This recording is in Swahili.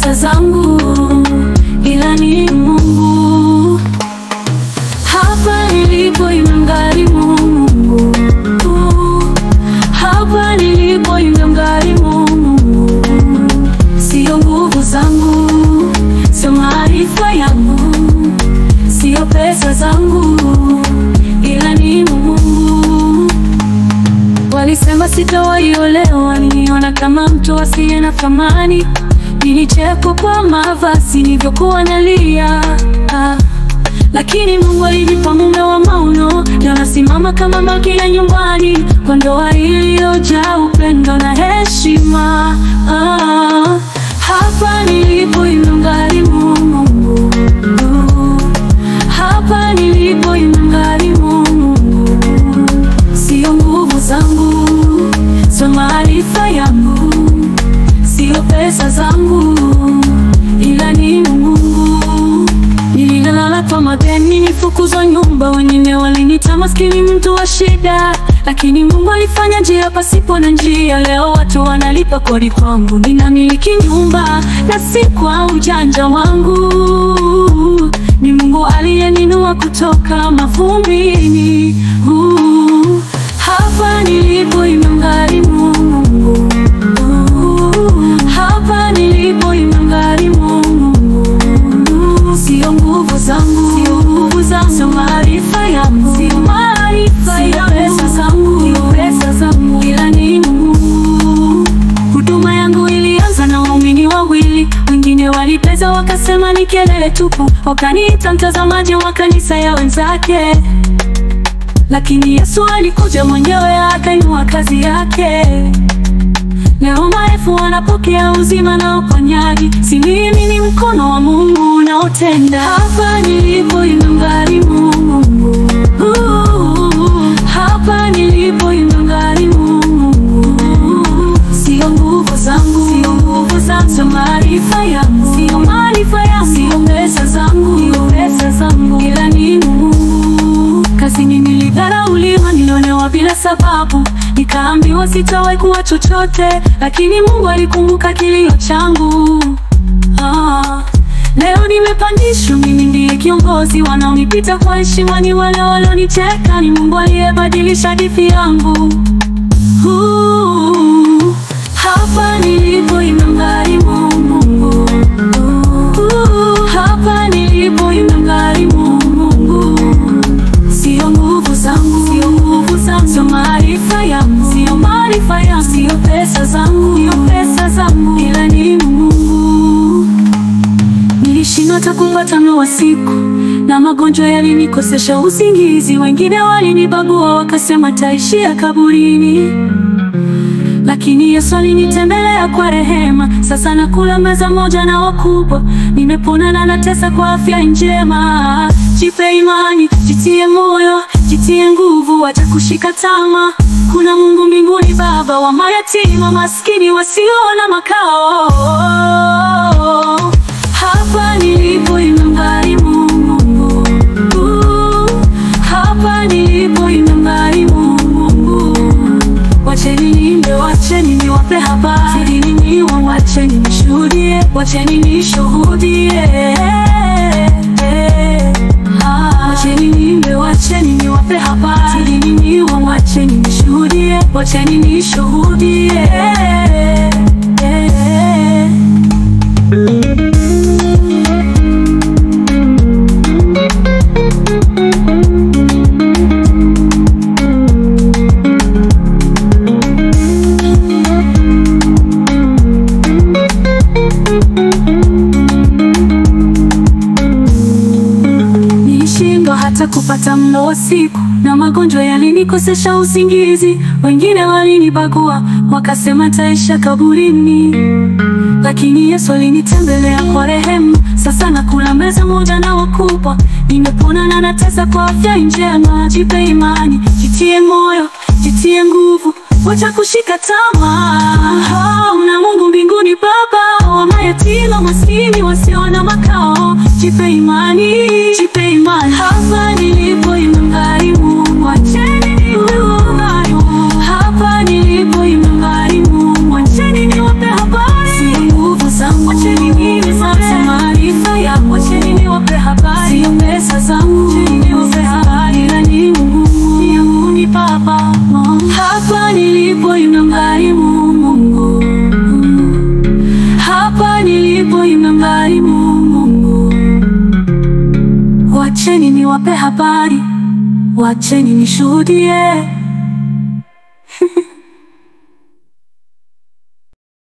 pesa zangu, ila ni Mungu. Hapa nilipo inamgharimu Mungu. Hapa nilipo inamgharimu Mungu. Sio nguvu zangu, sio maarifa yangu, sio pesa zangu, ila ni Mungu. Walisema sitawaiolewa, waliniona kama mtu asiye na thamani. Nilichekwa kwa mavazi nilivyokuwa nalia, lakini Mungu alinipa mume wa maono. Leo nasimama kama malkia nyumbani, kwa ndoa iliyojaa upendo na heshima. Hapa nilipo inamgharimu Mungu. Hapa nilipo inamgharimu Mungu. Sio nguvu zangu, sio maarifa yangu, sio pesa zangu, ila ni Mungu. Nililala kwa madeni, nilifukuzwa nyumba, wengine walinita maskini, mtu wa shida, lakini Mungu alifanya njia pasipo na njia. Leo watu wanalipa kodi kwangu, ninamiliki nyumba na si kwa ujanja wangu. Ni Mungu aliyeninua kutoka mavumbini. Hapa nilipo inamgharimu Mungu. Hapa nilipo inamgharimu Mungu. Sio nguvu zangu, sio maarifa yangu, sio pesa zangu, ila ni Mungu. Huduma yangu ilianza na waumini wawili, wengine walipeza wakasema ni kelele tupu, wakaniita mtazamaji wa kanisa ya wenzake. Lakini Yesu alikuja mwenyewe akainua kazi yake. Leo maelfu wanapokea uzima na uponyaji, si mimi, ni mkono wa Mungu unaotenda. Hapa nilipo inamgharimu Mungu. Hapa nilipo inamgharimu Mungu. Sio nguvu zangu, sio maarifa yangu, sio pesa zangu, ila ni Mungu. Kazini nilidharauliwa, nilionewa bila sababu, nikaambiwa sitawahi kuwa chochote, lakini Mungu alikumbuka kilio changu. Leo nimepandishwa, mimi ndiye kiongozi. Wanaonipita kwa heshima ni wale walionicheka. Ni Mungu aliyebadilisha hadithi yangu. Hapa nilipo inamgharimu Mungu. Hapa nilipo inamgharimu Mungu. Sio nguvu zangu, sio maarifa yangu, sio pesa zangu, ila ni Mungu. Nilishindwa hata kupata mlo wa siku, na magonjwa yalinikosesha usingizi. Wengine walinibagua wakasema taishia kaburini, lakini Yesu alinitembelea kwa rehema. Sasa nakula meza moja na wakubwa, nimepona na natesa kwa afya njema. Jipe imani, jitie moyo, jitie nguvu, wacha kushika tamaa. Kuna Mungu mbinguni, baba wa mayatima, maskini wasio na makao. Hapa nilipo inamgharimu Mungu. Hapa nilipo inamgharimu Mungu. Wacheni niimbe, wacheni niwape habari, wacheni nishuhudie, wacheni nishuhudie. Wacheni niimbe, wacheni niwape habari, wacheni nishuhudie, wacheni nishuhudie. Hata kupata mlo wa siku, na magonjwa yalinikosesha usingizi. Wengine walinibagua wakasema taisha kaburini, lakini Yesu alinitembelea kwa rehema. Sasa nakula meza moja na wakubwa, nimepona na natesa kwa afya njema. Jipe imani, jitie moyo, jitie nguvu, wacha kushika tamaa. Una Mungu mbinguni, baba wa mayatima, maskini wasio na makao. Jipe imani, jipe imani. Hapa nilipo inamgharimu, wacheni niwape. Hapa nilipo inamgharimu, wacheni niwape habari. Si nguvu zangu, wacheni hapa nilipo imemgharimu Mungu. Wacheni niwape habari, wacheni nishuhudie.